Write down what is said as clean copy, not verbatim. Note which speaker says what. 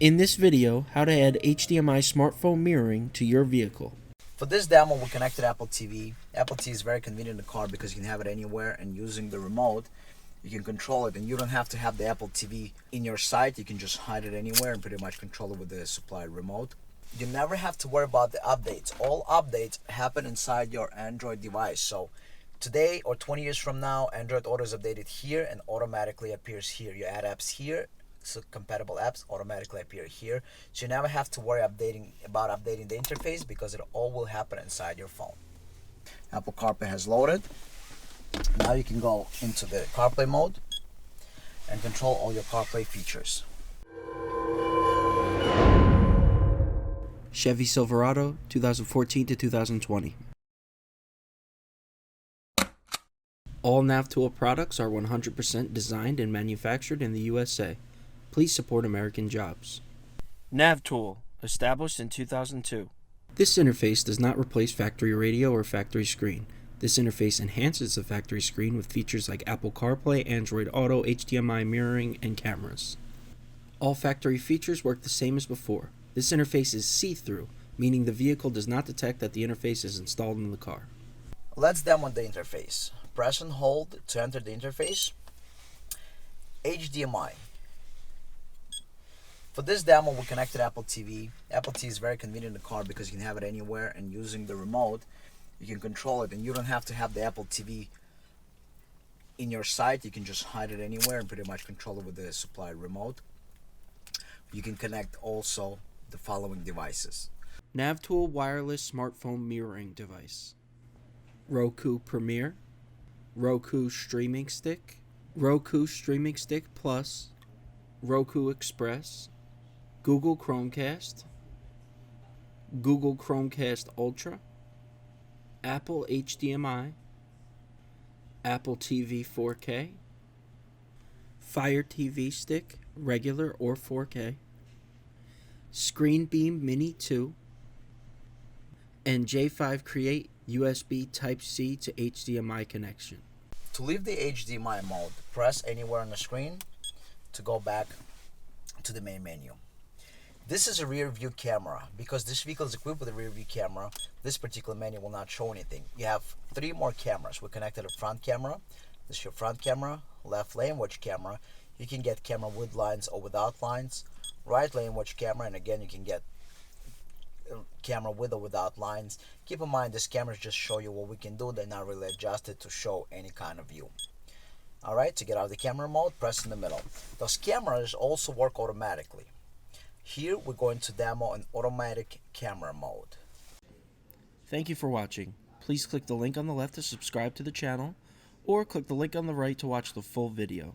Speaker 1: In this video, how to add HDMI smartphone mirroring to your vehicle.
Speaker 2: For this demo, we connected Apple TV. Apple TV is very convenient in the car because you can have it anywhere, and using the remote, you can control it, and you don't have to have the Apple TV in your sight. You can just hide it anywhere and pretty much control it with the supplied remote. You never have to worry about the updates. All updates happen inside your Android device. So today or 20 years from now, Android Auto is updated here and automatically appears here. You add apps here, so compatible apps automatically appear here. So you never have to worry about updating the interface because it all will happen inside your phone. Apple CarPlay has loaded. Now you can go into the CarPlay mode and control all your CarPlay features.
Speaker 1: Chevy SIlverado, 2014 to 2020. All NavTool products are 100% designed and manufactured in the USA. Please support American jobs. NavTool, established in 2002. This interface does not replace factory radio or factory screen. This interface enhances the factory screen with features like Apple CarPlay, Android Auto, HDMI mirroring, and cameras. All factory features work the same as before. This interface is see-through, meaning the vehicle does not detect that the interface is installed in the car.
Speaker 2: Let's demo the interface. Press and hold to enter the interface. HDMI. For this demo, we connected Apple TV. Apple TV is very convenient in the car because you can have it anywhere, and using the remote, you can control it, and you don't have to have the Apple TV in your sight. You can just hide it anywhere and pretty much control it with the supplied remote. You can connect also the following devices.
Speaker 1: NavTool wireless smartphone mirroring device. Roku Premiere, Roku Streaming Stick, Roku Streaming Stick Plus, Roku Express, Google Chromecast, Google Chromecast Ultra, Apple HDMI, Apple TV 4K, Fire TV Stick, regular or 4K, ScreenBeam Mini 2, and J5 Create USB Type-C to HDMI connection.
Speaker 2: To leave the HDMI mode, press anywhere on the screen to go back to the main menu. This is a rear view camera. Because this vehicle is equipped with a rear view camera, this particular menu will not show anything. You have 3 more cameras. We connected a front camera. This is your front camera, left lane watch camera. You can get camera with lines or without lines. Right lane watch camera, and again you can get camera with or without lines. Keep in mind, these cameras just show you what we can do. They're not really adjusted to show any kind of view. Alright, to get out of the camera mode, press in the middle. Those cameras also work automatically. Here we're going to demo an automatic camera mode.
Speaker 1: Thank you for watching. Please click the link on the left to subscribe to the channel, or click the link on the right to watch the full video.